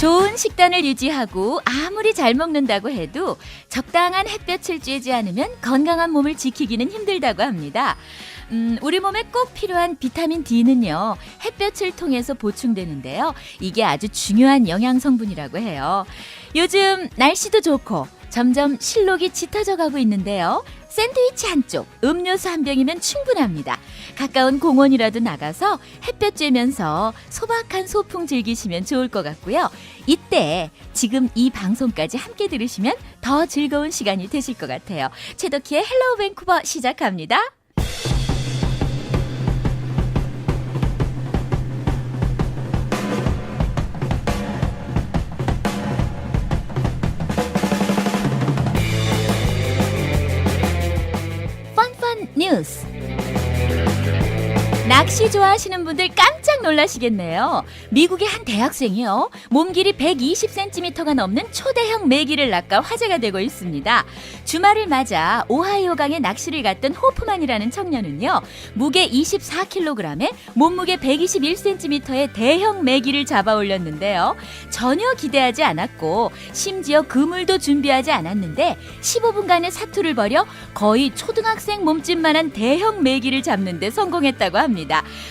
좋은 식단을 유지하고 아무리 잘 먹는다고 해도 적당한 햇볕을 쬐지 않으면 건강한 몸을 지키기는 힘들다고 합니다. 우리 몸에 꼭 필요한 비타민 D는요, 햇볕을 통해서 보충되는데요. 이게 아주 중요한 영양 성분이라고 해요. 요즘 날씨도 좋고 점점 실록이 짙어져 가고 있는데요. 샌드위치 한쪽, 음료수 한 병이면 충분합니다. 가까운 공원이라도 나가서 햇볕 쬐면서 소박한 소풍 즐기시면 좋을 것 같고요. 이때 지금 이 방송까지 함께 들으시면 더 즐거운 시간이 되실 것 같아요. 최덕희의 헬로우 밴쿠버 시작합니다. 뉴스. 낚시 좋아하시는 분들 깜짝 놀라시겠네요. 미국의 한 대학생이요, 몸 길이 120cm가 넘는 초대형 메기를 낚아 화제가 되고 있습니다. 주말을 맞아 오하이오강에 낚시를 갔던 호프만이라는 청년은요, 무게 24kg에 몸무게 121cm의 대형 메기를 잡아 올렸는데요. 전혀 기대하지 않았고 심지어 그물도 준비하지 않았는데 15분간의 사투를 벌여 거의 초등학생 몸집만한 대형 메기를 잡는 데 성공했다고 합니다.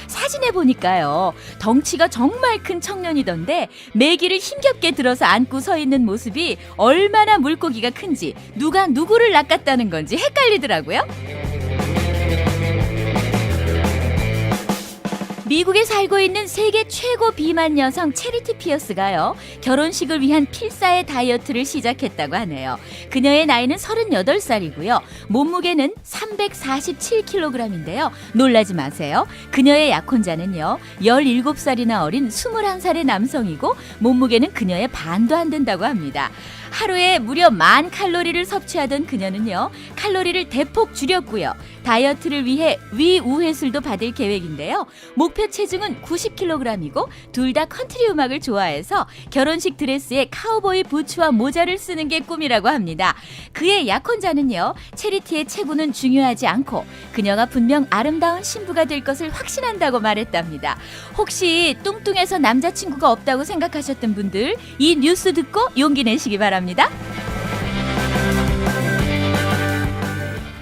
사진에 보니까요, 덩치가 정말 큰 청년이던데 메기를 힘겹게 들어서 안고 서 있는 모습이 얼마나 물고기가 큰지, 누가 누구를 낚았다는 건지 헷갈리더라고요. 미국에 살고 있는 세계 최고 비만 여성 체리티 피어스가요, 결혼식을 위한 필사의 다이어트를 시작했다고 하네요. 그녀의 나이는 38살이고요. 몸무게는 347kg인데요. 놀라지 마세요. 그녀의 약혼자는요, 17살이나 어린 21살의 남성이고 몸무게는 그녀의 반도 안 된다고 합니다. 하루에 무려 10,000칼로리를 섭취하던 그녀는요, 칼로리를 대폭 줄였고요. 다이어트를 위해 위우회술도 받을 계획인데요. 목표 체중은 90kg이고 둘 다 컨트리 음악을 좋아해서 결혼식 드레스에 카우보이 부츠와 모자를 쓰는 게 꿈이라고 합니다. 그의 약혼자는요, 체리티의 체구는 중요하지 않고 그녀가 분명 아름다운 신부가 될 것을 확신한다고 말했답니다. 혹시 뚱뚱해서 남자친구가 없다고 생각하셨던 분들, 이 뉴스 듣고 용기 내시기 바랍니다.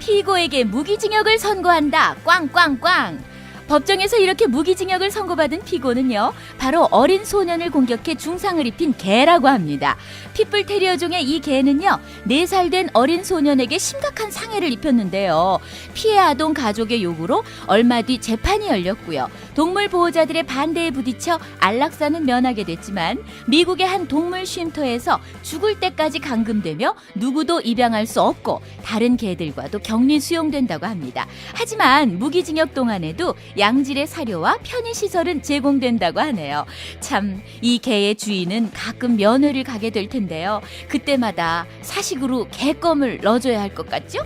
피고에게 무기징역을 선고한다. 꽝꽝꽝. 법정에서 이렇게 무기징역을 선고받은 피고는요, 바로 어린 소년을 공격해 중상을 입힌 개라고 합니다. 핏불 테리어종의 이 개는요, 4살 된 어린 소년에게 심각한 상해를 입혔는데요. 피해 아동 가족의 요구로 얼마 뒤 재판이 열렸고요. 동물 보호자들의 반대에 부딪혀 안락사는 면하게 됐지만 미국의 한 동물 쉼터에서 죽을 때까지 감금되며 누구도 입양할 수 없고 다른 개들과도 격리 수용된다고 합니다. 하지만 무기징역 동안에도 양질의 사료와 편의시설은 제공된다고 하네요. 참, 이 개의 주인은 가끔 면회를 가게 될 텐데요. 그때마다 사식으로 개껌을 넣어줘야 할 것 같죠?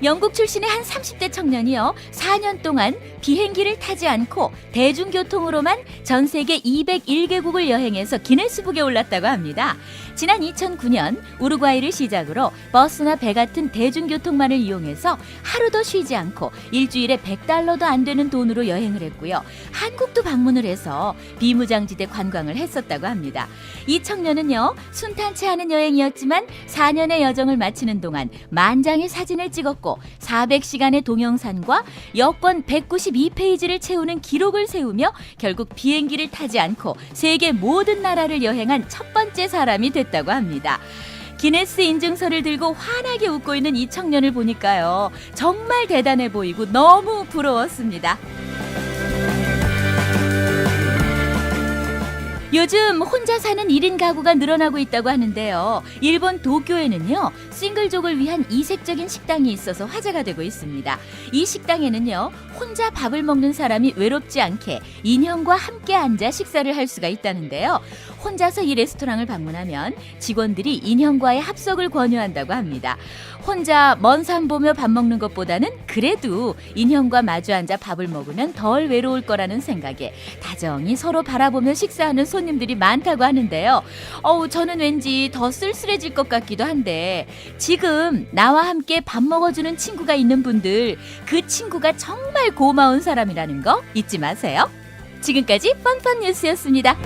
영국 출신의 한 30대 청년이요, 4년 동안 비행기를 타지 않고 대중교통으로만 전 세계 201개국을 여행해서 기네스북에 올랐다고 합니다. 지난 2009년 우루과이를 시작으로 버스나 배 같은 대중교통만을 이용해서 하루도 쉬지 않고 일주일에 $100도 안 되는 돈으로 여행을 했고요. 한국도 방문을 해서 비무장지대 관광을 했었다고 합니다. 이 청년은요, 순탄치 않은 여행이었지만 4년의 여정을 마치는 동안 만장의 사진을 찍었고 400시간의 동영상과 여권 192페이지를 채우는 기록을 세우며 결국 비행기를 타지 않고 세계 모든 나라를 여행한 첫 번째 사람이 됐다고 합니다. 기네스 인증서를 들고 환하게 웃고 있는 이 청년을 보니까요, 정말 대단해 보이고 너무 부러웠습니다. 요즘 혼자 사는 1인 가구가 늘어나고 있다고 하는데요. 일본 도쿄에는요, 싱글족을 위한 이색적인 식당이 있어서 화제가 되고 있습니다. 이 식당에는요, 혼자 밥을 먹는 사람이 외롭지 않게 인형과 함께 앉아 식사를 할 수가 있다는데요. 혼자서 이 레스토랑을 방문하면 직원들이 인형과의 합석을 권유한다고 합니다. 혼자 먼 산 보며 밥 먹는 것보다는 그래도 인형과 마주 앉아 밥을 먹으면 덜 외로울 거라는 생각에 다정히 서로 바라보며 식사하는 손님들이 많다고 하는데요. 저는 왠지 더 쓸쓸해질 것 같기도 한데, 지금 나와 함께 밥 먹어주는 친구가 있는 분들, 그 친구가 정말 고마운 사람이라는 거 잊지 마세요. 지금까지 펀펀 뉴스였습니다.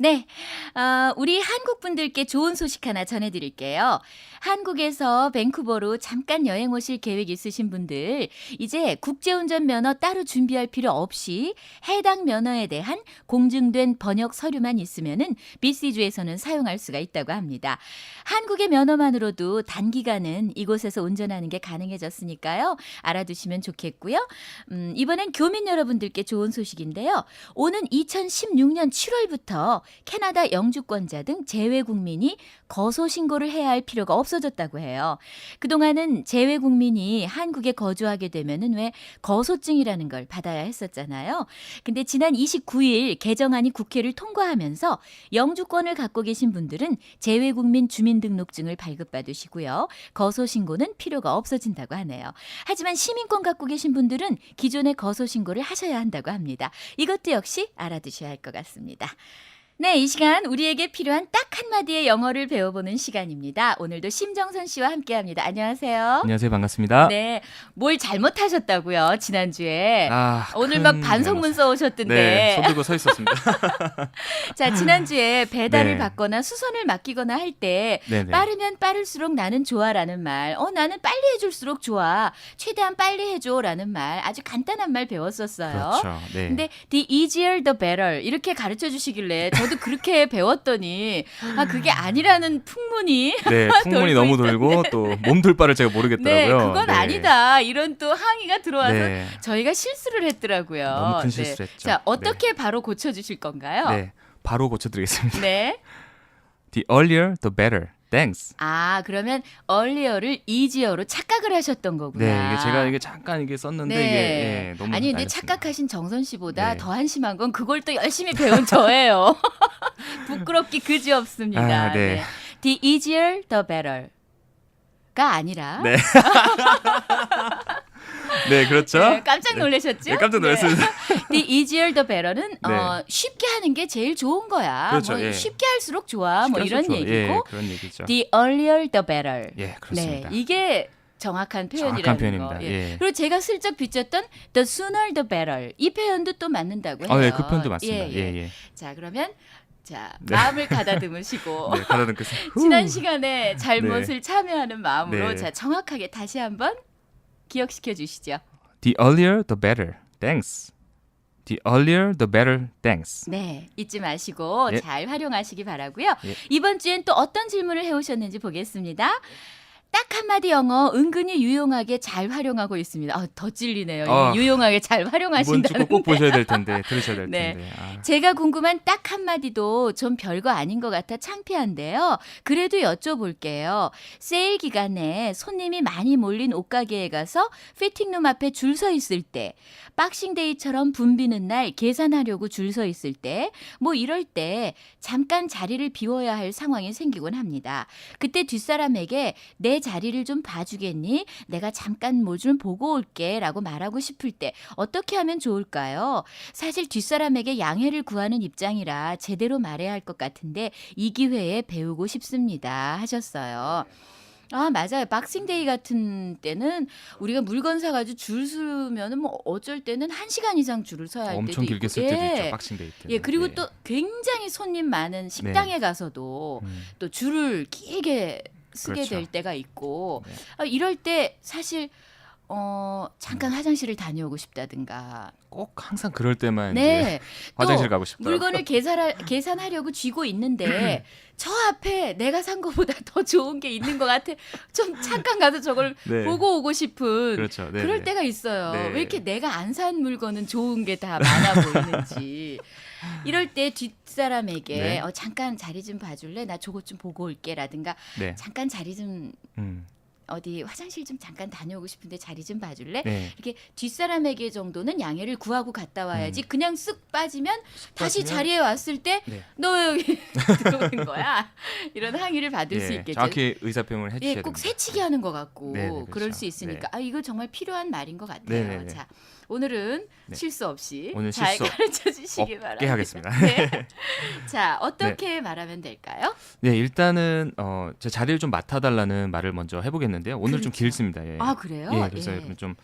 네, 우리 한국 분들께 좋은 소식 하나 전해드릴게요. 한국에서 밴쿠버로 잠깐 여행 오실 계획 있으신 분들, 이제 국제운전 면허 따로 준비할 필요 없이 해당 면허에 대한 공증된 번역 서류만 있으면은 BC주에서는 사용할 수가 있다고 합니다. 한국의 면허만으로도 단기간은 이곳에서 운전하는 게 가능해졌으니까요. 알아두시면 좋겠고요. 이번엔 교민 여러분들께 좋은 소식인데요. 오는 2016년 7월부터 캐나다 영주권자 등 재외 국민이 거소 신고를 해야 할 필요가 없어졌다고 해요. 그동안은 재외 국민이 한국에 거주하게 되면은 왜 거소증이라는 걸 받아야 했었잖아요. 근데 지난 29일 개정안이 국회를 통과하면서 영주권을 갖고 계신 분들은 재외 국민 주민등록증을 발급받으시고요. 거소 신고는 필요가 없어진다고 하네요. 하지만 시민권 갖고 계신 분들은 기존의 거소 신고를 하셔야 한다고 합니다. 이것도 역시 알아두셔야 할 것 같습니다. 네, 이 시간 우리에게 필요한 딱 한마디의 영어를 배워보는 시간입니다. 오늘도 심정선 씨와 함께합니다. 안녕하세요. 안녕하세요. 반갑습니다. 네, 뭘 잘못하셨다고요, 지난주에. 오늘 큰 막 반성문 써오셨던데. 네, 손 들고 서 있었습니다. 자, 지난주에 배달을 네. 받거나 수선을 맡기거나 할 때 네네. 빠르면 빠를수록 나는 좋아라는 말, 나는 빨리 해줄수록 좋아, 최대한 빨리 해줘라는 말, 아주 간단한 말 배웠었어요. 그렇죠. 네. 근데 the easier the better 이렇게 가르쳐 주시길래 저도 그렇게 배웠더니 그게 아니라는 풍문이 네, 풍문이 돌고 너무 돌고 또 몸둘 바를 제가 네, 모르겠더라고요. 그건 네. 아니다. 이런 또 항의가 들어와서 네. 저희가 실수를 했더라고요. 너무 큰 네. 실수를 했죠. 자, 어떻게 바로 고쳐 주실 건가요? 네, 바로 고쳐드리겠습니다. 네. The earlier, the better. Thanks. 그러면 earlier를 easier로 착각을 하셨던 거구나. 네, 이게 제가 이게 잠깐 이게 썼는데 네. 이게 너무 아니 근데 날렸습니다. 착각하신 정선 씨보다 네. 더 한심한 건 그걸 또 열심히 배운 저예요. 부끄럽기 그지없습니다. 네. The easier the better가 아니라 네. 네, 그렇죠. 네, 깜짝 놀라셨죠? 네, 깜짝 놀랐습니다. The easier the better는 네. 쉽게 하는 게 제일 좋은 거야. 그렇죠, 뭐 예. 쉽게 할수록 좋아. 뭐 이런 시켜서 얘기고. 예, 그런 얘기죠. The earlier the better. 예, 그렇습니다. 네, 이게 정확한 표현이라는 정확한 표현입니다. 거. 예. 그리고 제가 슬쩍 비쳤던 the sooner the better. 이 표현도 또 맞는다고 해요. 네, 그 표현도 맞습니다. 예. 자, 그러면 자, 네. 마음을 가다듬으시고 네, 가다듬겠어. 지난 시간에 잘못을 참여하는 마음으로 네. 자, 정확하게 다시 한번 기억시켜 주시죠. The earlier, the better. Thanks. The earlier, the better. Thanks. 네, 잊지 마시고 예. 잘 활용하시기 바라고요. 예. 이번 주엔 또 어떤 질문을 해오셨는지 보겠습니다. 딱 한마디 영어 은근히 유용하게 잘 활용하고 있습니다. 더 찔리네요. 유용하게 잘 이번 활용하신다는. 주 꼭 보셔야 될 텐데 들으셔야 될 네. 텐데. 제가 궁금한 딱 한마디도 좀 별거 아닌 것 같아 창피한데요. 그래도 여쭤볼게요. 세일 기간에 손님이 많이 몰린 옷가게에 가서 피팅룸 앞에 줄 서 있을 때, 박싱데이처럼 붐비는 날 계산하려고 줄 서 있을 때, 뭐 이럴 때 잠깐 자리를 비워야 할 상황이 생기곤 합니다. 그때 뒷사람에게 내 자리를 좀 봐주겠니? 내가 잠깐 뭐 좀 보고 올게 라고 말하고 싶을 때 어떻게 하면 좋을까요? 사실 뒷사람에게 양해를 구하는 입장이라 제대로 말해야 할 것 같은데 이 기회에 배우고 싶습니다 하셨어요. 맞아요. 박싱데이 같은 때는 우리가 물건 사가지고 줄 서면은 뭐 어쩔 때는 1시간 이상 줄을 서야 할 때도 엄청 길게 있고. 쓸 때도 있죠. 박싱데이 때. 예, 그리고 또 굉장히 손님 많은 식당에 가서도 또 줄을 길게 쓰게 그렇죠. 될 때가 있고 네. 이럴 때 사실 잠깐 화장실을 다녀오고 싶다든가. 꼭 항상 그럴 때만 이제 네. 화장실 또 가고 싶더라고요. 물건을 계산하려고 쥐고 있는데 저 앞에 내가 산 것보다 더 좋은 게 있는 것 같아. 좀 잠깐 가서 저걸 네. 보고 오고 싶은 그렇죠. 네, 그럴 네. 때가 있어요. 네. 왜 이렇게 내가 안 산 물건은 좋은 게 다 많아 보이는지. 이럴 때 뒷사람에게 네. 잠깐 자리 좀 봐줄래? 나 저것 좀 보고 올게라든가 네. 잠깐 자리 좀 어디 화장실 좀 잠깐 다녀오고 싶은데 자리 좀 봐줄래? 네. 이렇게 뒷사람에게 정도는 양해를 구하고 갔다 와야지. 그냥 쓱 빠지면 다시 빠지면? 자리에 왔을 때 네. 너 왜 여기 들어오는 거야? 이런 항의를 받을 수 있겠죠. 정확히 의사표명을 해주셔야 꼭 됩니다. 새치기 하는 것 같고 네네, 그렇죠. 그럴 수 있으니까 이거 정말 필요한 말인 것 같아요. 네네네. 자, 오늘은 네. 실수 없이 오늘 잘 실수 가르쳐 주시기 없게 바랍니다. 하겠습니다. 네. 자, 어떻게 말하면 될까요? 네, 일단은 제 자리를 좀 맡아달라는 말을 먼저 해보겠는데요. 오늘 좀 그렇죠. 길습니다. 예. 아, 그래요? 예, 그래서 예. 여러분 좀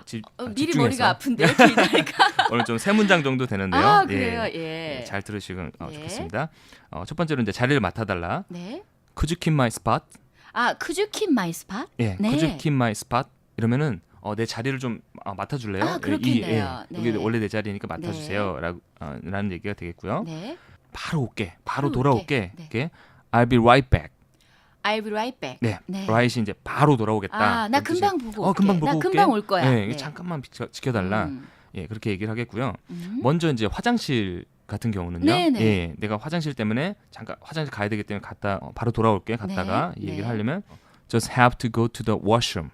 미리 집중해서 머리가 아픈데요, 길다니까. 오늘 좀 세 문장 정도 되는데요. 아, 그래요? 예. 예. 예, 잘 들으시면 예. 좋겠습니다. 첫 번째로 이제 자리를 맡아달라. 네. Could you keep my spot? 아, could you keep my spot? 예, 네. Could you keep my spot? 이러면은 내 자리를 좀 맡아줄래요? 아, 그렇겠네요. 여기 네. 원래 내 자리니까 맡아주세요. 라는 얘기가 되겠고요. 네. 바로 올게. 바로 바로 돌아올게. 네. 이렇게 I'll be right back. I'll be right back. 네, 네. right이 이제 바로 돌아오겠다. 아, 나 이런 뜻이- 금방 보고 올게. 금방 보고 나 올게. 금방 올 거야. 네, 네. 잠깐만 지켜달라. 음. 예, 그렇게 얘기를 하겠고요. 음. 먼저 이제 화장실 같은 경우는요. 네네. 예, 내가 화장실 때문에 잠깐 화장실 가야 되기 때문에 갔다 바로 돌아올게. 갔다가 네, 이 얘기를 네. 하려면 just have to go to the washroom.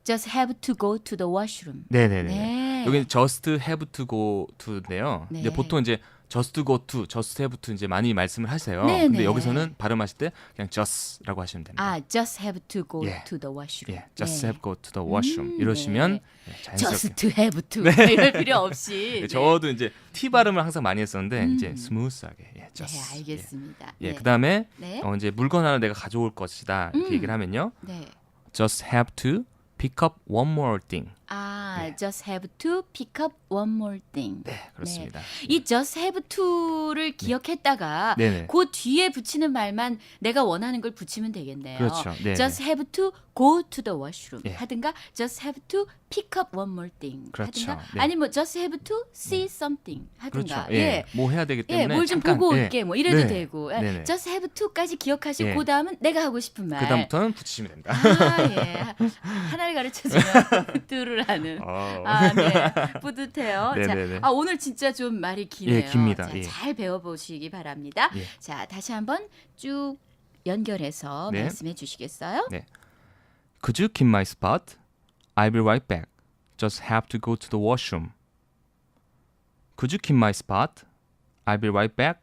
Just have to go to the washroom. 네네네. 네. 여기 just have to go to인데요. 네. 이제 보통 이제 just go to, just have to 이제 많이 말씀을 하세요. 네, 근데 네. 여기서는 발음하실 때 그냥 just라고 하시면 됩니다. 아, just have to go 예. to the washroom. 예, just 네. have go to the washroom 이러시면 예, 자연스럽게. just to have to 이럴 필요 없이. 예, 저도 이제 T 발음을 항상 많이 했었는데 음. 이제 스무스하게 예, 네, just. 알겠습니다. 예, 네. 그다음에 네. 이제 물건 하나 내가 가져올 것이다 이렇게 음. 얘기를 하면요. 네. just have to pick up one more thing. 아, 네. just have to pick up one more thing. 네, 그렇습니다. 이 just have to를 기억했다가 네네. 그 뒤에 붙이는 말만 내가 원하는 걸 붙이면 되겠네요. 그렇죠. 네. Just have to go to the washroom 예. 하든가 just have to pick up one more thing 그렇죠. 하든가 네. 아니면 just have to see something 하든가 그렇죠. 예. 뭐 해야 되기 때문에 뭘 좀 잠깐, 보고 예. 올게 뭐 이래도 네. 되고 예. 네네. just have to까지 기억하시고 예. 그 다음은 내가 하고 싶은 말 그다음부터는 붙이시면 됩니다. 아, 예. 하나를 가르쳐주면 둘을 하는 아, 네. 뿌듯해요. 네네네. 자, 오늘 진짜 좀 말이 기네요. 예, 깁니다. 자, 예. 잘 배워보시기 바랍니다. 예. 자, 다시 한번 쭉 연결해서 네. 말씀해 주시겠어요? 네. Could you keep my spot? I'll be right back. Just have to go to the washroom. Could you keep my spot? I'll be right back.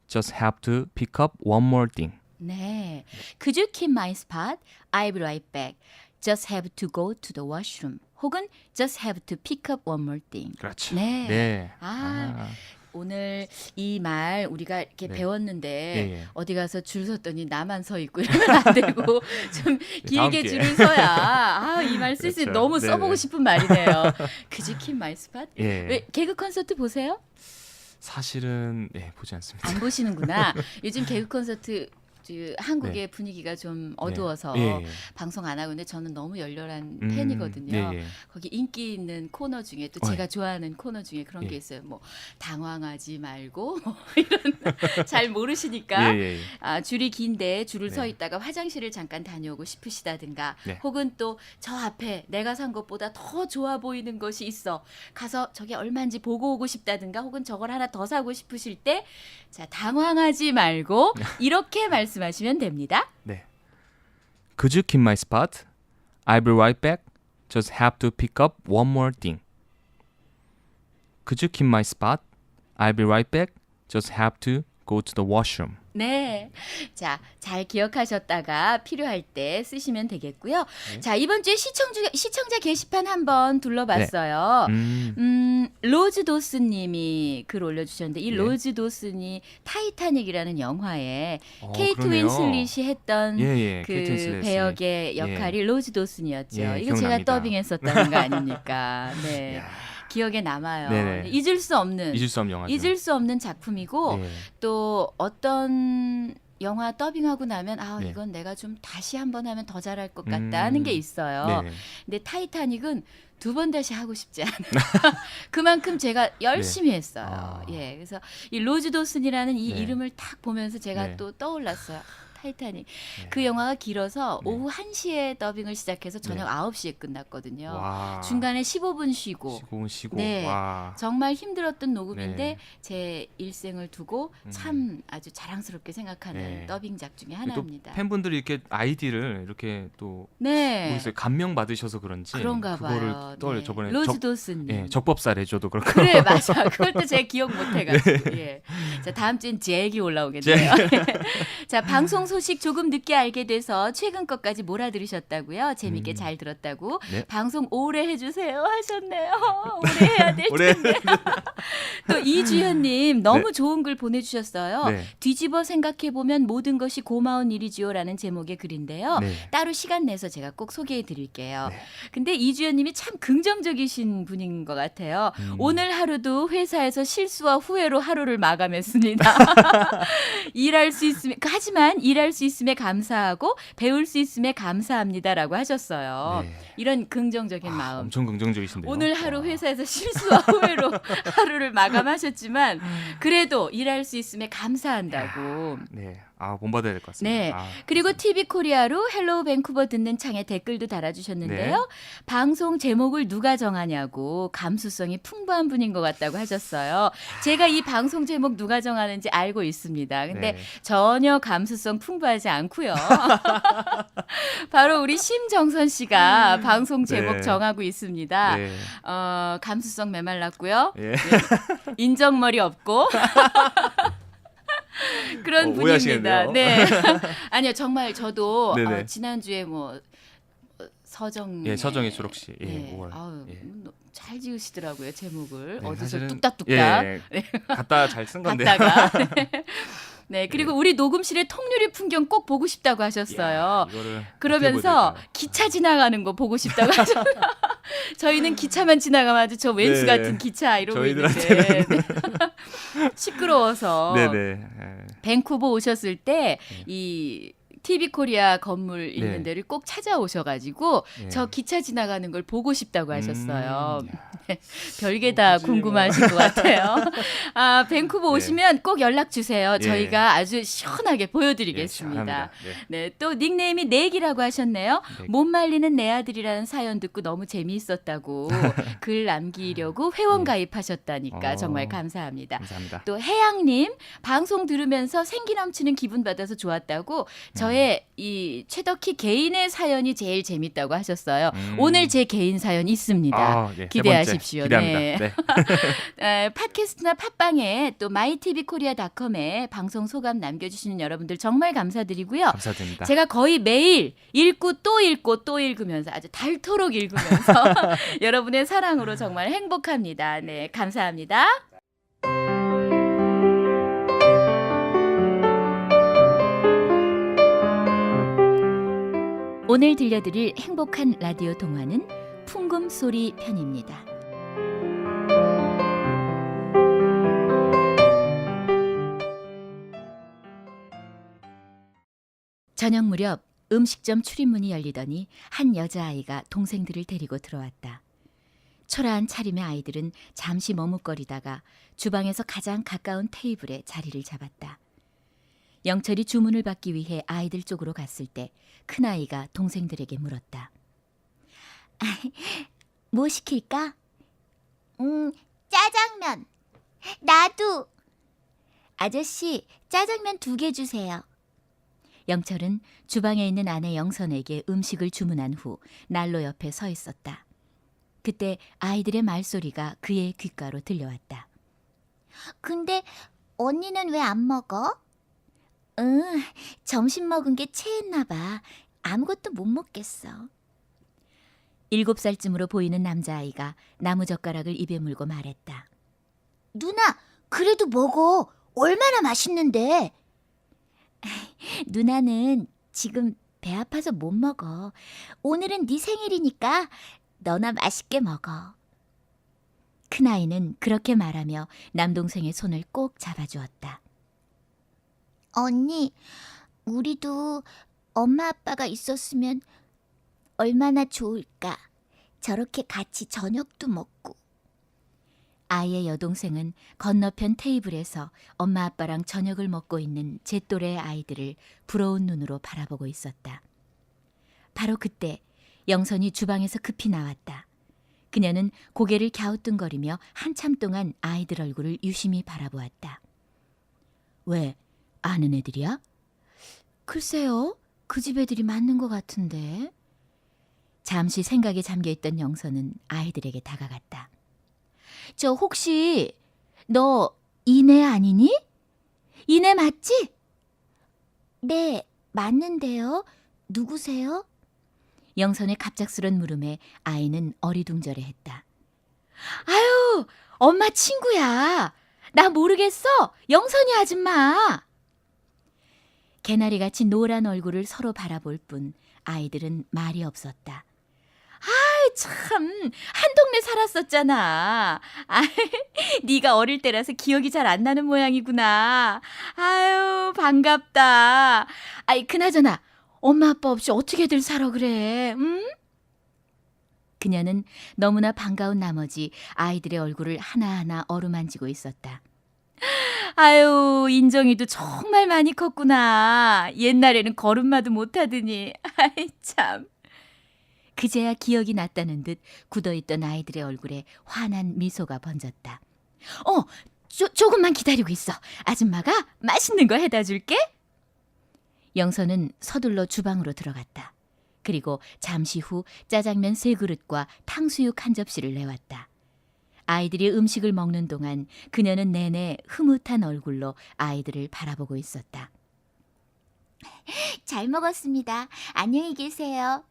Just have to pick up one more thing. 네. Could you keep my spot? I'll be right back. Just have to go to the washroom. 혹은 just have to pick up one more thing. 그렇죠. 네. 네. 오늘 이 말 우리가 이렇게 네. 배웠는데 예, 예. 어디 가서 줄 섰더니 나만 서 있고 이러면 안 되고 좀 길게 기회에. 줄을 서야 이 말 쓸 수 그렇죠. 너무 네네. 써보고 싶은 말이네요. Could you keep my spot? 예. 왜 개그 콘서트 보세요? 사실은 보지 않습니다. 안 보시는구나. 요즘 개그 콘서트 한국의 분위기가 좀 어두워서 네. 예, 예. 방송 안 하고 있는데 저는 너무 열렬한 음, 팬이거든요. 예, 예. 거기 인기 있는 코너 중에 또 어, 제가 좋아하는 코너 중에 그런 예. 게 있어요. 뭐 당황하지 말고 뭐 이런 잘 모르시니까 예, 예, 예. 줄이 긴데 줄을 서 네. 있다가 화장실을 잠깐 다녀오고 싶으시다든가 네. 혹은 또 저 앞에 내가 산 것보다 더 좋아 보이는 것이 있어 가서 저게 얼마인지 보고 오고 싶다든가 혹은 저걸 하나 더 사고 싶으실 때 자, 당황하지 말고 이렇게 말씀하시면 됩니다. 네. Could you keep my spot? I'll be right back. Just have to pick up one more thing. Could you keep my spot? I'll be right back. Just have to go to the washroom. 네. 자, 잘 기억하셨다가 필요할 때 쓰시면 되겠고요. 네. 자, 이번 주에 시청자 게시판 한번 둘러봤어요. 로즈 도슨님이 글 올려주셨는데 이 네. 로즈 도슨이 타이타닉이라는 영화에 케이트 그러네요. 윈슬릿이 했던 예, 예. 그 케이트 윈슬렛이. 배역의 역할이 로즈 도슨이었죠. 예, 이거 제가 기억납니다. 더빙했었다는 거 아닙니까? 네. 이야, 기억에 남아요. 네네. 잊을 수 없는 잊을 수 없는 영화죠. 잊을 수 없는 작품이고 예. 또 어떤 영화 더빙하고 나면 네. 이건 내가 좀 다시 한번 하면 더 잘할 것 같다 하는 게 있어요. 네. 근데 타이타닉은 두 번 다시 하고 싶지 않아요. 그만큼 제가 열심히 했어요. 아. 예, 그래서 이 로즈 도슨이라는 이 네. 이름을 딱 보면서 제가 네. 또 떠올랐어요. 타이타닉. 네. 그 영화가 길어서 네. 오후 1시에 더빙을 시작해서 저녁 네. 9시에 끝났거든요. 와. 중간에 15분 쉬고 쉬고. 네. 와. 정말 힘들었던 녹음인데 네. 제 일생을 두고 참 아주 자랑스럽게 생각하는 네. 더빙작 중에 또 하나입니다. 팬분들이 이렇게 아이디를 이렇게 또 네, 모르겠어요. 감명 받으셔서 그런지 그런가 그거를 봐요. 또 네. 저번에 로즈 도슨. 적법사 레저도 그렇고. 그래 맞아. 그걸 또 제가 기억 못 해가지고. 예. 자 자, 다음 주엔 잭이 올라오겠네요. 자, 방송 소식 조금 늦게 알게 돼서 최근 것까지 몰아들으셨다고요. 재밌게 잘 들었다고. 네. 방송 오래 해주세요 하셨네요. 오래 해야 될 올해 텐데. 또 이주현님 너무 네. 좋은 글 보내주셨어요. 네. 뒤집어 생각해보면 모든 것이 고마운 일이지요라는 제목의 글인데요. 네. 따로 시간 내서 제가 꼭 소개해드릴게요. 네. 근데 이주연님이 참 긍정적이신 분인 것 같아요. 오늘 하루도 회사에서 실수와 후회로 하루를 마감했습니다. 일할 수 있음에 하지만 일할 수 있음에 감사하고 배울 수 있음에 감사합니다라고 하셨어요. 네. 이런 긍정적인 마음. 엄청 긍정적이신데요. 오늘 하루 와. 회사에서 실수와 후회로 하루를 마감하셨지만 그래도 일할 수 있음에 감사한다고. 네. 아, 본받아야 될 것 같습니다. 네. 아, 그리고 감사합니다. TV 코리아로 헬로우 밴쿠버 듣는 창에 댓글도 달아주셨는데요. 네. 방송 제목을 누가 정하냐고 감수성이 풍부한 분인 것 같다고 하셨어요. 제가 이 방송 제목 누가 정하는지 알고 있습니다. 근데 네. 전혀 감수성 풍부하지 않고요. 바로 우리 심정선 씨가 방송 제목 네. 정하고 있습니다. 네. 감수성 메말랐고요. 예. 인정머리 없고. 그런 분입니다. 오해하시겠네요. 네. 아니요, 정말 저도 네네. 지난주에 뭐 서정 예, 서정의 초록 씨. 예, 네. 5월. 아유, 예. 잘 지으시더라고요, 제목을. 네, 어디서 사실은- 뚝딱뚝딱 예, 갖다 잘 쓴 건데. 갔다가. 네, 그리고 우리 녹음실의 통유리 풍경 꼭 보고 싶다고 하셨어요. 이거를 그러면서 어떻게 보여드릴까요? 기차 지나가는 거 보고 싶다고 하셨어요. 저희는 기차만 지나가면 아주 저 왼수 네. 같은 기차 이러고 저희들한테는 있는데 네. 시끄러워서 네네. 예. 밴쿠버 오셨을 때 이 TV 코리아 건물 있는 네. 데를 꼭 찾아오셔가지고 예. 저 기차 지나가는 걸 보고 싶다고 하셨어요. 야. 별게 다 그치, 뭐. 궁금하신 것 같아요. 아, 밴쿠버 네. 오시면 꼭 연락 주세요. 예. 저희가 아주 시원하게 예, 보여드리겠습니다. 시원합니다. 네. 네, 또 닉네임이 내기라고 하셨네요. 네. 못 말리는 내 아들이라는 사연 듣고 너무 재미있었다고 글 남기려고 회원 가입하셨다니까 어. 정말 감사합니다. 감사합니다. 또 혜양님 방송 들으면서 생기 넘치는 기분 받아서 좋았다고 저의 이 최덕희 개인의 사연이 제일 재밌다고 하셨어요. 오늘 제 개인 사연 있습니다. 아, 네, 세 기대하십시오. 번째 기대합니다. 네. 팟캐스트나 팟빵에 또 mytvkorea.com에 방송 소감 남겨주시는 여러분들 정말 감사드리고요. 감사드립니다. 제가 거의 매일 읽고 또 읽으면서 아주 닳도록 읽으면서 여러분의 사랑으로 정말 행복합니다. 네, 감사합니다. 오늘 들려드릴 행복한 라디오 동화는 풍금소리 편입니다. 저녁 무렵 음식점 출입문이 열리더니 한 여자아이가 동생들을 데리고 들어왔다. 초라한 차림의 아이들은 잠시 머뭇거리다가 주방에서 가장 가까운 테이블에 자리를 잡았다. 영철이 주문을 받기 위해 아이들 쪽으로 갔을 때 큰아이가 동생들에게 물었다. 뭐 시킬까? 짜장면. 나도. 아저씨, 짜장면 2개 주세요. 영철은 주방에 있는 아내 영선에게 음식을 주문한 후 난로 옆에 서 있었다. 그때 아이들의 말소리가 그의 귓가로 들려왔다. 근데 언니는 왜 안 먹어? 점심 먹은 게 체했나 봐. 아무것도 못 먹겠어. 7살쯤으로 보이는 남자아이가 나무젓가락을 입에 물고 말했다. 누나, 그래도 먹어. 얼마나 맛있는데. 누나는 지금 배 아파서 못 먹어. 오늘은 네 생일이니까 너나 맛있게 먹어. 큰아이는 그렇게 말하며 남동생의 손을 꼭 잡아주었다. 언니, 우리도 엄마 아빠가 있었으면 얼마나 좋을까. 저렇게 같이 저녁도 먹고. 아이의 여동생은 건너편 테이블에서 엄마 아빠랑 저녁을 먹고 있는 제 또래의 아이들을 부러운 눈으로 바라보고 있었다. 바로 그때 영선이 주방에서 급히 나왔다. 그녀는 고개를 갸우뚱거리며 한참 동안 아이들 얼굴을 유심히 바라보았다. 왜, 아는 애들이야? 글쎄요, 그 집 애들이 맞는 것 같은데. 잠시 생각에 잠겨있던 영선은 아이들에게 다가갔다. 저 혹시 너 이내 아니니? 이내 맞지? 네, 맞는데요. 누구세요? 영선의 갑작스런 물음에 아이는 어리둥절해했다. 아유, 엄마 친구야. 나 모르겠어. 영선이 아줌마. 개나리같이 노란 얼굴을 서로 바라볼 뿐 아이들은 말이 없었다. 아이 참, 한 동네 살았었잖아. 아, 네가 어릴 때라서 기억이 잘 안 나는 모양이구나. 아유, 반갑다. 아이, 그나저나 엄마 아빠 없이 어떻게들 살아 그래? 응? 그녀는 너무나 반가운 나머지 아이들의 얼굴을 하나하나 어루만지고 있었다. 아유, 인정이도 정말 많이 컸구나. 옛날에는 걸음마도 못하더니. 아이 참. 그제야 기억이 났다는 듯 굳어있던 아이들의 얼굴에 환한 미소가 번졌다. 조금만 기다리고 있어. 아줌마가 맛있는 거 해다 줄게. 영선은 서둘러 주방으로 들어갔다. 그리고 잠시 후 짜장면 3그릇과 탕수육 한 접시를 내왔다. 아이들이 음식을 먹는 동안 그녀는 내내 흐뭇한 얼굴로 아이들을 바라보고 있었다. 잘 먹었습니다. 안녕히 계세요.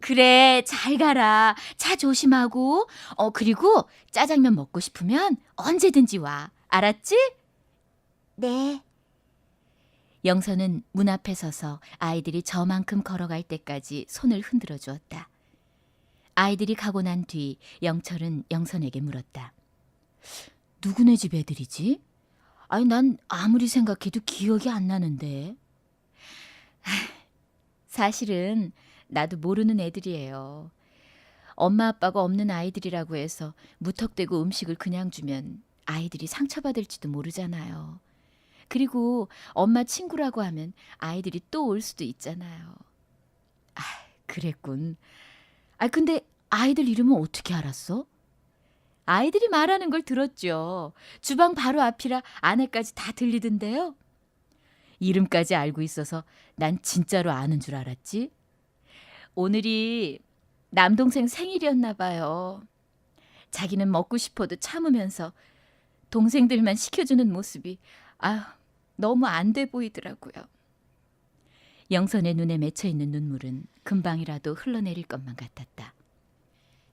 그래, 잘 가라. 차 조심하고. 그리고 짜장면 먹고 싶으면 언제든지 와. 알았지? 네. 영선은 문 앞에 서서 아이들이 저만큼 걸어갈 때까지 손을 흔들어 주었다. 아이들이 가고 난 뒤 영철은 영선에게 물었다. 누구네 집 애들이지? 아니, 난 아무리 생각해도 기억이 안 나는데. 사실은 나도 모르는 애들이에요. 엄마 아빠가 없는 아이들이라고 해서 무턱대고 음식을 그냥 주면 아이들이 상처받을지도 모르잖아요. 그리고 엄마 친구라고 하면 아이들이 또 올 수도 있잖아요. 아, 그랬군. 근데 아이들 이름은 어떻게 알았어? 아이들이 말하는 걸 들었죠. 주방 바로 앞이라 안에까지 다 들리던데요. 이름까지 알고 있어서 난 진짜로 아는 줄 알았지. 오늘이 남동생 생일이었나 봐요. 자기는 먹고 싶어도 참으면서 동생들만 시켜주는 모습이 너무 안 돼 보이더라고요. 영선의 눈에 맺혀있는 눈물은 금방이라도 흘러내릴 것만 같았다.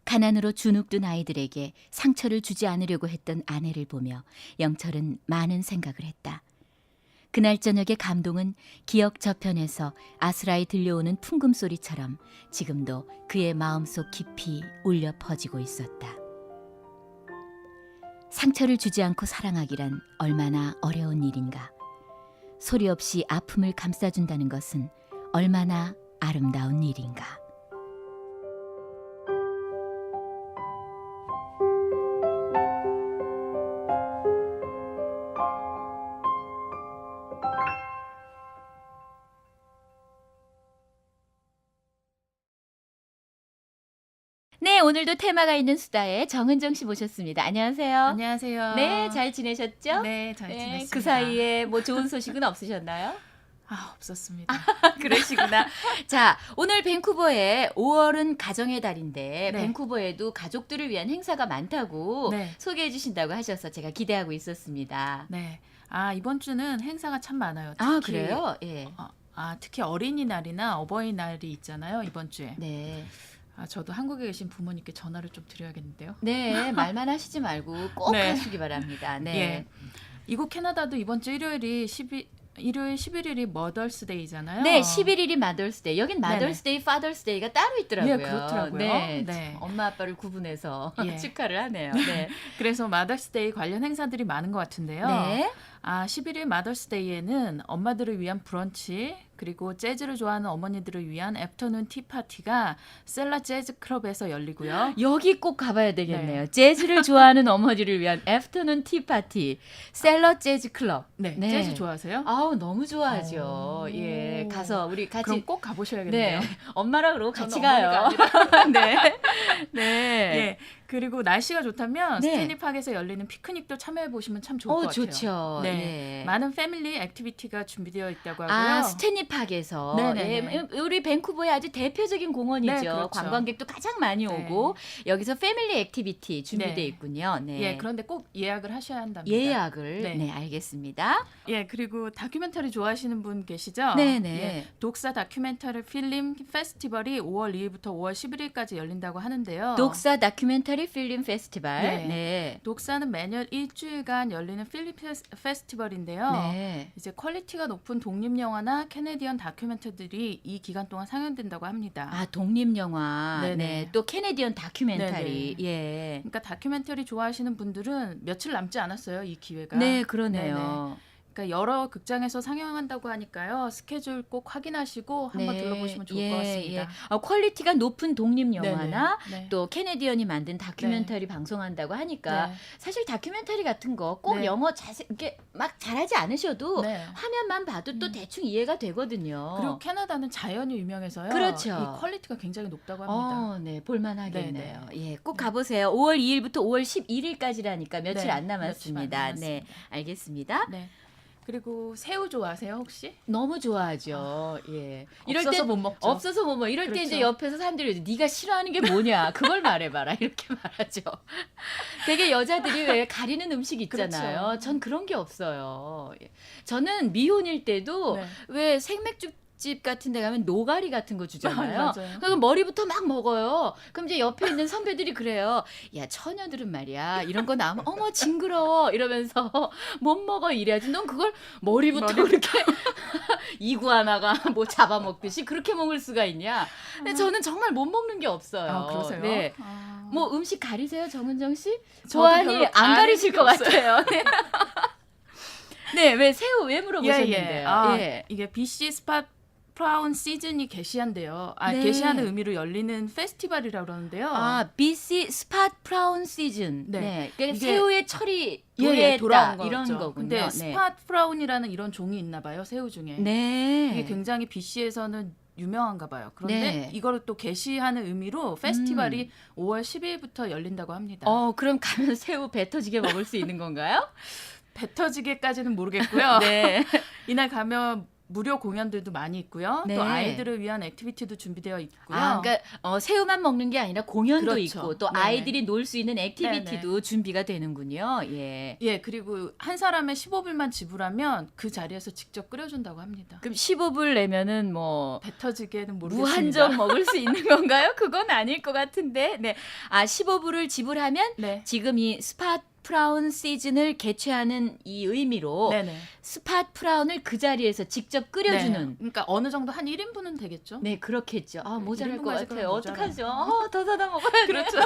가난으로 주눅든 아이들에게 상처를 주지 않으려고 했던 아내를 보며 영철은 많은 생각을 했다. 그날 저녁의 감동은 기억 저편에서 아스라이 들려오는 풍금소리처럼 지금도 그의 마음속 깊이 울려 퍼지고 있었다. 상처를 주지 않고 사랑하기란 얼마나 어려운 일인가. 소리 없이 아픔을 감싸준다는 것은 얼마나 아름다운 일인가. 네, 오늘도 테마가 있는 수다에 정은정 씨 모셨습니다. 안녕하세요. 안녕하세요. 네, 잘 지내셨죠? 네, 잘 지냈습니다. 그 사이에 뭐 좋은 소식은 없으셨나요? 없었습니다. 그러시구나. 자, 오늘 밴쿠버에 5월은 가정의 달인데 네. 밴쿠버에도 가족들을 위한 행사가 많다고 네. 소개해 주신다고 하셔서 제가 기대하고 있었습니다. 네. 이번 주는 행사가 참 많아요. 그래요? 예. 특히 어린이날이나 어버이날이 있잖아요, 이번 주에. 네. 저도 한국에 계신 부모님께 전화를 좀 드려야겠는데요. 네, 말만 하시지 말고 꼭 네. 하시기 바랍니다. 네. 예. 이곳 캐나다도 이번 주 일요일 11일이 머더스데이잖아요. 네, 11일이 마더스데이. 여긴 마더스데이, 파더스데이가 따로 있더라고요. 예, 그렇더라고요. 네, 네. 엄마 아빠를 구분해서 예. 축하를 하네요. 네. 그래서 마더스데이 관련 행사들이 많은 것 같은데요. 네. 11일 마더스데이에는 엄마들을 위한 브런치, 그리고 재즈를 좋아하는 어머니들을 위한 애프터눈 티파티가 셀라 재즈 클럽에서 열리고요. 여기 꼭 가봐야 되겠네요. 재즈를 좋아하는 어머니를 위한 애프터눈 티파티, 셀러 재즈 클럽. 네, 네. 재즈 좋아하세요? 너무 좋아하죠. 오. 예, 가서 우리 같이. 그럼 꼭 가보셔야겠네요. 네, 엄마랑 그러고 같이 저는 가요. 어머니가 네, 네. 예, 그리고 날씨가 좋다면 네. 스탠리팍에서 열리는 피크닉도 참여해 보시면 참 좋을 것 같아요. 좋죠. 네, 예. 많은 패밀리 액티비티가 준비되어 있다고 하고요. 스탠리 펜리팍에서 네네네. 예, 우리 밴쿠버의 아주 대표적인 공원이죠. 네, 그렇죠. 관광객도 가장 많이 네. 오고 여기서 패밀리 액티비티 준비되어 네. 있군요. 네. 예, 그런데 꼭 예약을 하셔야 한답니다. 예약을 네. 네, 알겠습니다. 예, 그리고 다큐멘터리 좋아하시는 분 계시죠? 네네. 예, 독사 다큐멘터리 필름 페스티벌이 5월 2일부터 5월 11일까지 열린다고 하는데요. 독사 다큐멘터리 필름 페스티벌. 네. 네. 독사는 매년 일주일간 열리는 필름 페스티벌인데요. 네. 이제 퀄리티가 높은 독립 영화나 캐네디언 다큐멘터리들이 이 기간 동안 상영된다고 합니다. 아, 독립 영화. 네네. 네. 또 캐네디언 다큐멘터리. 예. 그러니까 다큐멘터리 좋아하시는 분들은 며칠 남지 않았어요, 이 기회가. 네, 그러네요. 그러니까 여러 극장에서 상영한다고 하니까요. 스케줄 꼭 확인하시고 한번 들러보시면 좋을 것 같습니다. 퀄리티가 높은 독립 영화나 네네. 또 캐네디언이 만든 다큐멘터리 방송한다고 하니까 네. 사실 다큐멘터리 같은 거 꼭 네. 영어 이렇게 막 잘하지 않으셔도 네. 화면만 봐도 또 대충 이해가 되거든요. 그리고 캐나다는 자연이 유명해서요. 그렇죠. 이 퀄리티가 굉장히 높다고 합니다. 네, 볼만하겠네요. 예, 꼭 가보세요. 5월 2일부터 5월 11일까지라니까 며칠 네, 안 남았습니다. 며칠 안 네, 알겠습니다. 네. 그리고 새우 좋아하세요, 혹시? 너무 좋아하죠. 예. 없어서 못 먹죠. 없어서 못 먹. 이럴 때 그렇죠. 이제 옆에서 사람들이 네가 싫어하는 게 뭐냐? 그걸 말해봐라. 이렇게 말하죠. 되게 여자들이 왜 가리는 음식 있잖아요. 그렇죠. 전 그런 게 없어요. 예. 저는 미혼일 때도 네. 왜 생맥주집 같은 데 가면 노가리 같은 거 주잖아요. 맞아요. 그럼 머리부터 막 먹어요. 그럼 이제 옆에 있는 선배들이 그래요. 야, 처녀들은 말이야. 이런 거 나오면 어머 징그러워 이러면서 못 먹어 이래야지. 넌 그걸 머리부터 그렇게 이구아나가 뭐 잡아먹듯이 그렇게 먹을 수가 있냐. 근데 저는 정말 못 먹는 게 없어요. 아, 그러세요? 네. 아. 뭐 음식 가리세요, 정은정 씨? 저도 좋아하니 별로 안 가리실 것 없어요. 같아요. 네. 네, 왜 새우 왜 물어보셨는데요? 아, 예. 이게 BC 스팟 프라운 시즌이 개시한대요. 네. 개시하는 의미로 열리는 페스티벌이라고 그러는데요. 아, BC 스팟 프라운 시즌. 네. 네. 그러니까 이게- 새우의 철이 예, 돌아온 도래했다 거죠. 이런 거군요. 근데 네. 스팟 프라운이라는 이런 종이 있나 봐요, 새우 중에. 네. 이게 굉장히 BC에서는 유명한가 봐요. 그런데 네. 이거를 또 개시하는 의미로 페스티벌이 5월 10일부터 열린다고 합니다. 그럼 가면 새우 배 터지게 먹을 수 있는 건가요? 배 터지게까지는 모르겠고요. 네. 이날 가면 무료 공연들도 많이 있고요. 네. 또 아이들을 위한 액티비티도 준비되어 있고요. 아, 그러니까 새우만 먹는 게 아니라 공연도 그렇죠. 있고 또 네네. 아이들이 놀 수 있는 액티비티도 준비가 되는군요. 예. 예, 그리고 한 사람의 15불만 지불하면 그 자리에서 직접 끓여준다고 합니다. 그럼 15불 내면은 뭐 배 터지게는 모르겠습니다. 무한정 먹을 수 있는 건가요? 그건 아닐 것 같은데. 네. 아, 15불을 지불하면 네. 지금 이 스팟 프라운 시즌을 개최하는 이 의미로 네네. 스팟 프라운을 그 자리에서 직접 끓여주는. 네. 그러니까 어느 정도 한 1인분은 되겠죠? 네, 그렇겠죠. 아, 모자랄 것 일본까지 같아요. 그럼 어떡하죠? 더 사다 먹어야 돼. 그렇죠.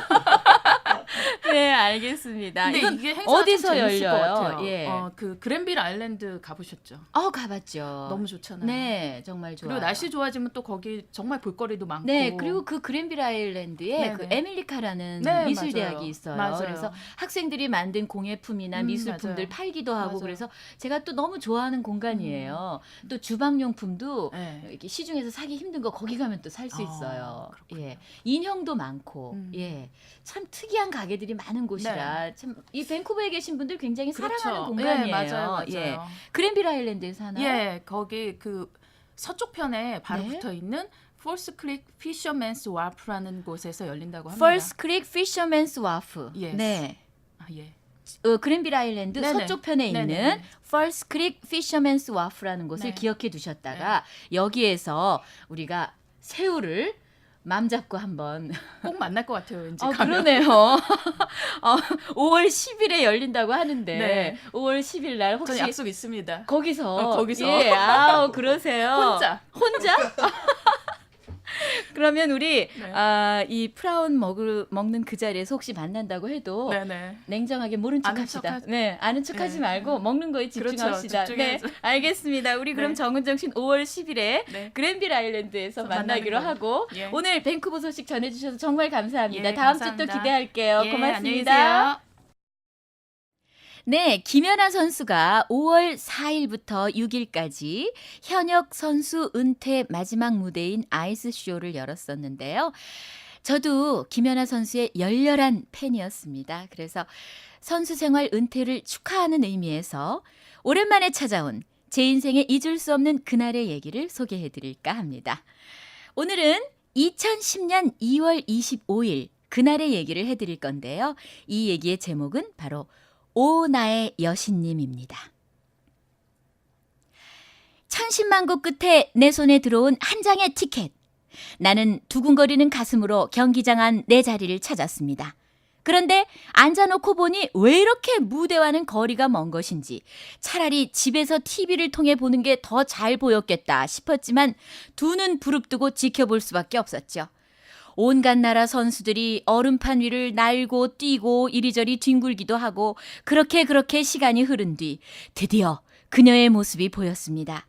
네, 알겠습니다. 근데 이건 이게 행사가 어디서 참 재밌을 것 열려요? 같아요. 예. 그 그랜빌 아일랜드 가보셨죠? 가봤죠. 너무 좋잖아요. 네, 정말 좋아요. 그리고 날씨 좋아지면 또 거기 정말 볼거리도 많고. 네, 그리고 그 그랜빌 아일랜드에 네네. 그 에밀리카라는 네, 미술대학이 맞아요. 있어요. 맞아요. 그래서 학생들이 만든 공예품이나 미술품들 맞아요. 팔기도 하고 맞아요. 그래서 제가 또 너무 좋아하는 공간이에요. 또 주방용품도 네. 이렇게 시중에서 사기 힘든 거 거기 가면 또 살 수 있어요. 그렇군요. 예, 인형도 많고, 음. 예, 참 특이한 가게들이 많은 곳이라 참 이 밴쿠버에 계신 분들 굉장히 사랑하는 그렇죠. 공간이에요. 예, 맞아요. 예, 그랜빌 아일랜드에서 하나요? 예, 거기 그 서쪽 편에 바로 네. 붙어 있는 폴스 크릭 피셔맨스 와프라는 곳에서 열린다고 합니다. First Creek Fisherman's Wharf. Yes. 네. 아, 예. 그랜빌 아일랜드 네네. 서쪽 편에 있는 네네. First Creek Fisherman's Wharf라는 곳을 네. 기억해 두셨다가 여기에서 우리가 새우를 맘 잡고 한번 꼭 만날 것 같아요. 왠지 가면. 그러네요. 5월 10일에 열린다고 하는데 네. 5월 10일 날 저 혹시 약속 있습니다. 거기서 거기서. 예, 그러세요. 혼자? 그러면 우리 네. 이 프라운 먹는 그 자리에서 혹시 만난다고 해도 네네. 냉정하게 모른 아는 척합시다. 척하- 네, 아는 척하지 네. 말고 먹는 거에 집중합시다. 그렇죠. 네, 집중해야죠. 알겠습니다. 우리 그럼 네. 정은정 씨는 5월 10일에 네. 그랜빌 아일랜드에서 만나는 만나기로 걸로. 하고 예. 오늘 밴쿠버 소식 전해주셔서 정말 감사합니다. 예, 다음 주 또 감사합니다. 기대할게요. 예, 고맙습니다. 안녕히 계세요. 네, 김연아 선수가 5월 4일부터 6일까지 현역 선수 은퇴 마지막 무대인 아이스쇼를 열었었는데요. 저도 김연아 선수의 열렬한 팬이었습니다. 그래서 선수 생활 은퇴를 축하하는 의미에서 오랜만에 찾아온 제 인생에 잊을 수 없는 그날의 얘기를 소개해 드릴까 합니다. 오늘은 2010년 2월 25일 그날의 얘기를 해드릴 건데요. 이 얘기의 제목은 바로 오 나의 여신님입니다. 천신만고 끝에 내 손에 들어온 한 장의 티켓. 나는 두근거리는 가슴으로 경기장 안 내 자리를 찾았습니다. 그런데 앉아놓고 보니 왜 이렇게 무대와는 거리가 먼 것인지 차라리 집에서 TV를 통해 보는 게 더 잘 보였겠다 싶었지만 두 눈 부릅뜨고 지켜볼 수밖에 없었죠. 온갖 나라 선수들이 얼음판 위를 날고 뛰고 이리저리 뒹굴기도 하고 그렇게 시간이 흐른 뒤 드디어 그녀의 모습이 보였습니다.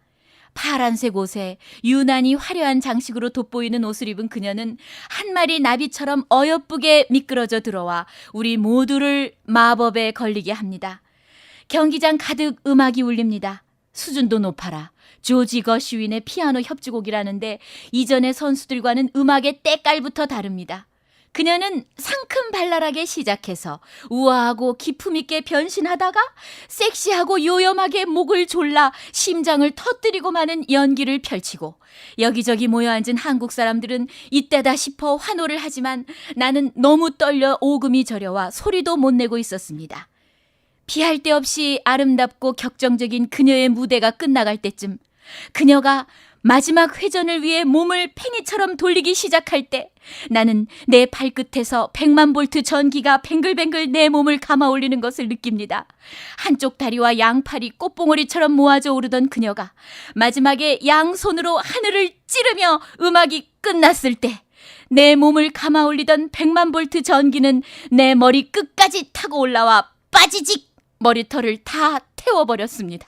파란색 옷에 유난히 화려한 장식으로 돋보이는 옷을 입은 그녀는 한 마리 나비처럼 어여쁘게 미끄러져 들어와 우리 모두를 마법에 걸리게 합니다. 경기장 가득 음악이 울립니다. 수준도 높아라. 조지 거시윈의 피아노 협주곡이라는데 이전의 선수들과는 음악의 때깔부터 다릅니다. 그녀는 상큼발랄하게 시작해서 우아하고 기품있게 변신하다가 섹시하고 요염하게 목을 졸라 심장을 터뜨리고 마는 연기를 펼치고 여기저기 모여앉은 한국 사람들은 이때다 싶어 환호를 하지만 나는 너무 떨려 오금이 저려와 소리도 못 내고 있었습니다. 피할 데 없이 아름답고 격정적인 그녀의 무대가 끝나갈 때쯤 그녀가 마지막 회전을 위해 몸을 팽이처럼 돌리기 시작할 때 나는 내 발끝에서 100만 볼트 전기가 뱅글뱅글 내 몸을 감아 올리는 것을 느낍니다. 한쪽 다리와 양팔이 꽃봉오리처럼 모아져 오르던 그녀가 마지막에 양손으로 하늘을 찌르며 음악이 끝났을 때 내 몸을 감아 올리던 100만 볼트 전기는 내 머리 끝까지 타고 올라와 빠지직 머리털을 다 태워버렸습니다.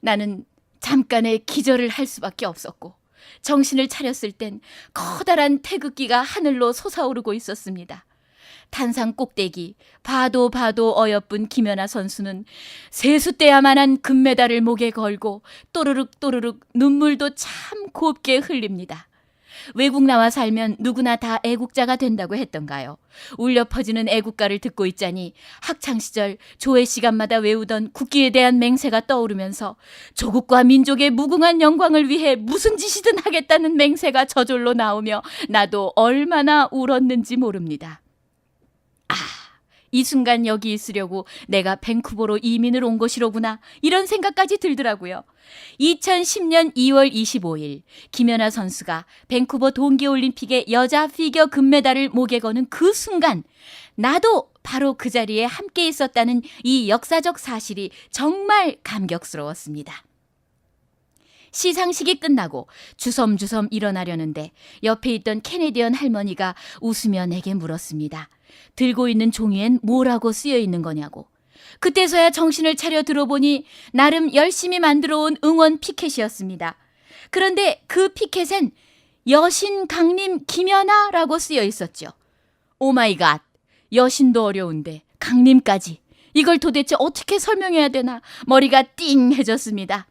나는 잠깐의 기절을 할 수밖에 없었고 정신을 차렸을 땐 커다란 태극기가 하늘로 솟아오르고 있었습니다. 탄산 꼭대기 봐도 어여쁜 김연아 선수는 세숫대야만한 금메달을 목에 걸고 또르륵 눈물도 참 곱게 흘립니다. 외국 나와 살면 누구나 다 애국자가 된다고 했던가요? 울려 퍼지는 애국가를 듣고 있자니 학창시절 조회 시간마다 외우던 국기에 대한 맹세가 떠오르면서 조국과 민족의 무궁한 영광을 위해 무슨 짓이든 하겠다는 맹세가 저절로 나오며 나도 얼마나 울었는지 모릅니다. 이 순간 여기 있으려고 내가 밴쿠버로 이민을 온 것이로구나 이런 생각까지 들더라고요. 2010년 2월 25일 김연아 선수가 밴쿠버 동계올림픽의 여자 피겨 금메달을 목에 거는 그 순간 나도 바로 그 자리에 함께 있었다는 이 역사적 사실이 정말 감격스러웠습니다. 시상식이 끝나고 주섬주섬 일어나려는데 옆에 있던 캐네디언 할머니가 웃으며 내게 물었습니다. 들고 있는 종이엔 뭐라고 쓰여 있는 거냐고. 그때서야 정신을 차려 들어보니 나름 열심히 만들어 온 응원 피켓이었습니다. 그런데 그 피켓엔 여신 강림 김연아라고 쓰여 있었죠. 오마이갓, 여신도 어려운데 강림까지. 이걸 도대체 어떻게 설명해야 되나 머리가 띵해졌습니다.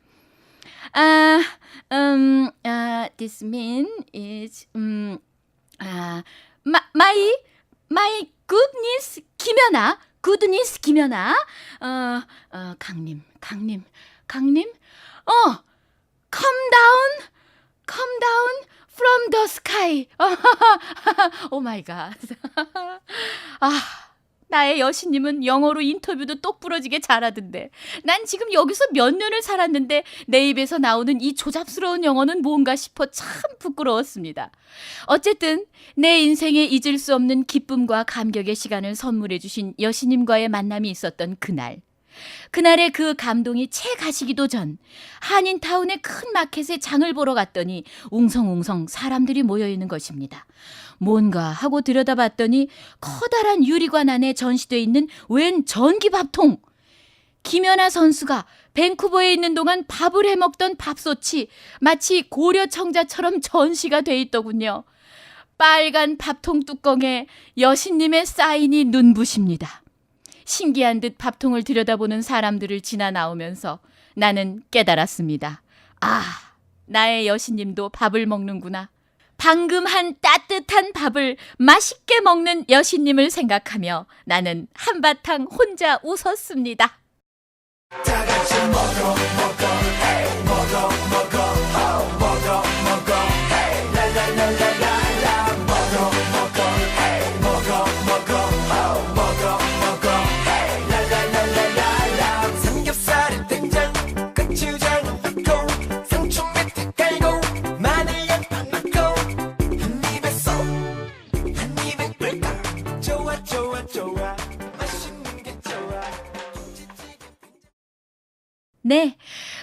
This mean is my goodness 김연아, goodness 김연아, 강림, come down from the sky. 오 마이 갓. 나의 여신님은 영어로 인터뷰도 똑부러지게 잘하던데 난 지금 여기서 몇 년을 살았는데 내 입에서 나오는 이 조잡스러운 영어는 뭔가 싶어 참 부끄러웠습니다. 어쨌든 내 인생에 잊을 수 없는 기쁨과 감격의 시간을 선물해 주신 여신님과의 만남이 있었던 그날의 그 감동이 채 가시기도 전 한인타운의 큰 마켓에 장을 보러 갔더니 웅성웅성 사람들이 모여있는 것입니다. 뭔가 하고 들여다봤더니 커다란 유리관 안에 전시돼 있는 웬 전기밥통. 김연아 선수가 밴쿠버에 있는 동안 밥을 해먹던 밥솥이 마치 고려 청자처럼 전시가 돼 있더군요. 빨간 밥통 뚜껑에 여신님의 사인이 눈부십니다. 신기한 듯 밥통을 들여다보는 사람들을 지나 나오면서 나는 깨달았습니다. 나의 여신님도 밥을 먹는구나. 방금 한 따뜻한 밥을 맛있게 먹는 여신님을 생각하며 나는 한바탕 혼자 웃었습니다. 다 같이 먹어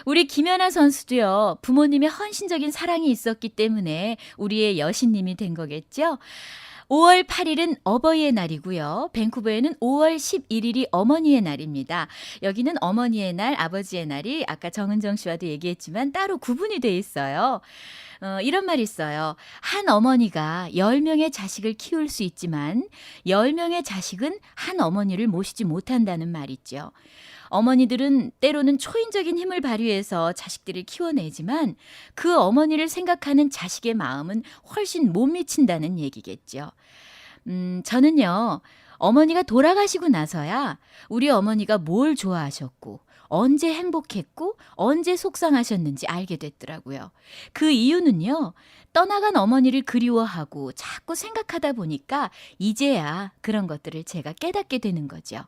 우리 김연아 선수도요. 부모님의 헌신적인 사랑이 있었기 때문에 우리의 여신님이 된 거겠죠. 5월 8일은 어버이의 날이고요. 밴쿠버에는 5월 11일이 어머니의 날입니다. 여기는 어머니의 날, 아버지의 날이 아까 정은정 씨와도 얘기했지만 따로 구분이 돼 있어요. 이런 말이 있어요. 한 어머니가 10명의 자식을 키울 수 있지만 10명의 자식은 한 어머니를 모시지 못한다는 말이죠. 어머니들은 때로는 초인적인 힘을 발휘해서 자식들을 키워내지만 그 어머니를 생각하는 자식의 마음은 훨씬 못 미친다는 얘기겠죠. 저는요, 어머니가 돌아가시고 나서야 우리 어머니가 뭘 좋아하셨고, 언제 행복했고, 언제 속상하셨는지 알게 됐더라고요. 그 이유는요, 떠나간 어머니를 그리워하고 자꾸 생각하다 보니까 이제야 그런 것들을 제가 깨닫게 되는 거죠.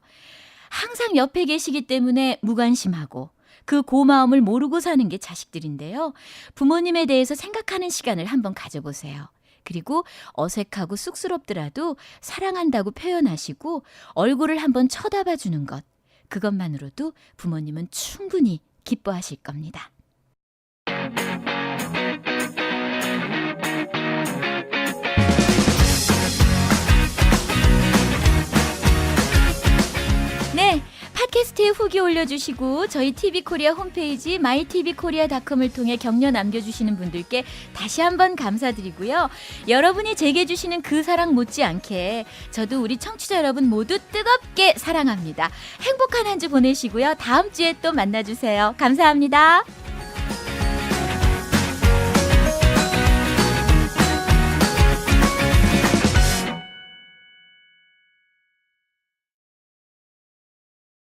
항상 옆에 계시기 때문에 무관심하고 그 고마움을 모르고 사는 게 자식들인데요. 부모님에 대해서 생각하는 시간을 한번 가져보세요. 그리고 어색하고 쑥스럽더라도 사랑한다고 표현하시고 얼굴을 한번 쳐다봐 주는 것. 그것만으로도 부모님은 충분히 기뻐하실 겁니다. 네, 팟캐스트에 후기 올려주시고 저희 TV코리아 홈페이지 mytvkorea.com을 통해 격려 남겨주시는 분들께 다시 한번 감사드리고요. 여러분이 제게 주시는 그 사랑 못지않게 저도 우리 청취자 여러분 모두 뜨겁게 사랑합니다. 행복한 한 주 보내시고요. 다음 주에 또 만나주세요. 감사합니다.